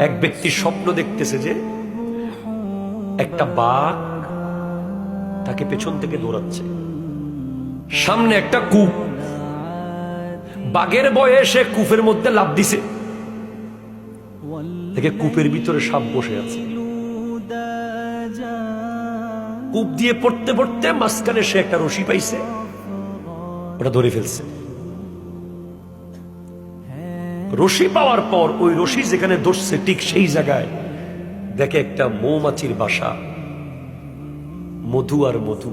এক ব্যক্তি স্বপ্ন দেখতেছে যে একটা বাঘ তাকে পেছন থেকে দৌড়াচ্ছে, সামনে একটা কূপ, বাঘের ভয়ে সে কূপের মধ্যে লাফ দিছে, দেখে কূপের ভিতরে সাপ বসে আছে। কূপ দিয়ে পড়তে পড়তে মাঝখানে সে একটা রশি পাইছে, ওটা ধরে ফেলছে। রশি পাওয়ার পর ওই রশি যেখানে ধরছে ঠিক সেই জায়গায় দেখে একটা মৌমাছির বাসা, মধু আর মধু।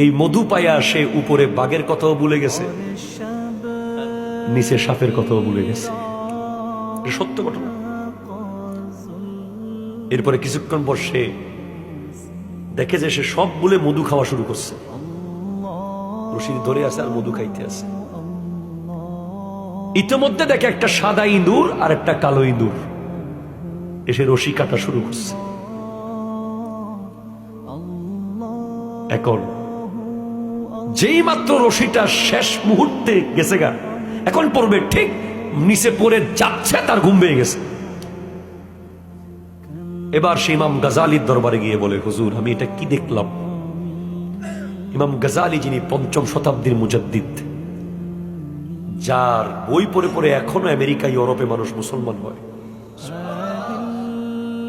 এই মধু পাইয়া সে উপরে বাঘের কথাও ভুলে গেছে, নিচে সাপের কথাও ভুলে গেছে। এটা সত্য ঘটনা। এরপরে কিছুক্ষণ পর সে দেখে যে সে সব বলে মধু খাওয়া শুরু করছে, রশি ধরে আছে আর মধু খাইতে আছে। ইতিমধ্যে দেখে একটা সাদা ইঁদুর আর একটা কালো ইঁদুর এসে রশি কাটা শুরু করছে। এখন যেই মাত্র রশিটা শেষ মুহূর্তে গেছে গা, এখন পড়বে, ঠিক নিচে পড়ে যাচ্ছে, তার ঘুম পেয়ে গেছে। এবার সে ইমাম গাজালির দরবারে গিয়ে বলে, হুজুর আমি এটা কি দেখলাম? ইমাম গাজালি যিনি ৫ম শতাব্দীর মুজাদ্দিদ, যার বই পড়ে পড়ে এখনো আমেরিকা ইউরোপে মানুষ মুসলমান হয়,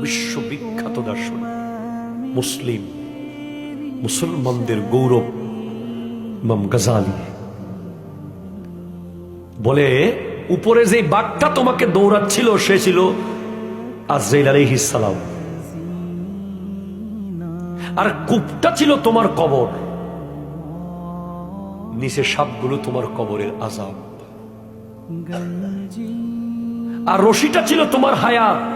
বিশ্ববিখ্যাত দার্শনিক, মুসলিম মুসলমানদের গৌরব ইমাম গাজালি বলে, উপরে যে বাঘটা তোমাকে দৌড়াচ্ছিল সে ছিল আজরাইল আলাইহিস সালাম, আর কূপটা ছিল তোমার কবর, নিচে সাপগুলো তোমার কবরের আযাব, আর রশিটা ছিল তোমার হায়াত,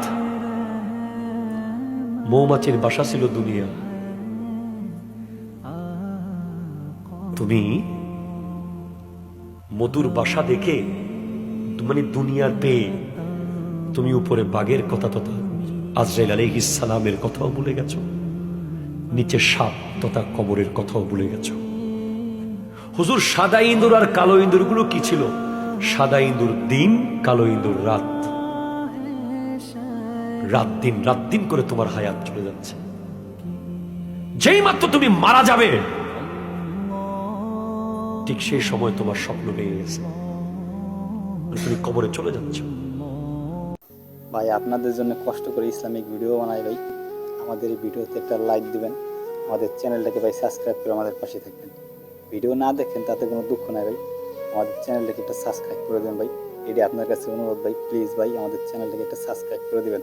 মৌমাছির বাসা ছিল দুনিয়া। তুমি মধুর বাসা দেখে মানে দুনিয়ার পেয়ে তুমি উপরে বাঘের কথা তথা আজরাইল আলাইহিস সালামের কথাও ভুলে গেছো, নিচে সাপ তথা কবরের কথাও ভুলে গেছো। হুজুর সাদা ইঁদুর আর কালো ইঁদুর গুলো কি ছিল? সাদা ইঁদুর দিন, কালো ইঁদুর রাত। রাত দিন রাত দিন করে তোমার হায়াত চলে যাচ্ছে। যেই মাত্র তুমি মারা যাবে ঠিক সেই সময় তোমার স্বপ্ন ভেঙে গেছে, তুমি কবরে চলে যাচ্ছ। ভাই আপনাদের জন্য কষ্ট করে ইসলামিক ভিডিও বানাই ভাই, আমাদের এই ভিডিওতে একটা লাইক দিবেন, আমাদের চ্যানেলটাকে ভাই সাবস্ক্রাইব করে আমাদের পাশে থাকবেন। ভিডিও না দেখেন তাতে কোনো দুঃখ নাই ভাই, আমাদের চ্যানেলটাকে একটা সাবস্ক্রাইব করে দেবেন ভাই, এটি আপনার কাছে অনুরোধ ভাই, প্লিজ ভাই আমাদের চ্যানেলটাকে একটা সাবস্ক্রাইব করে দিবেন।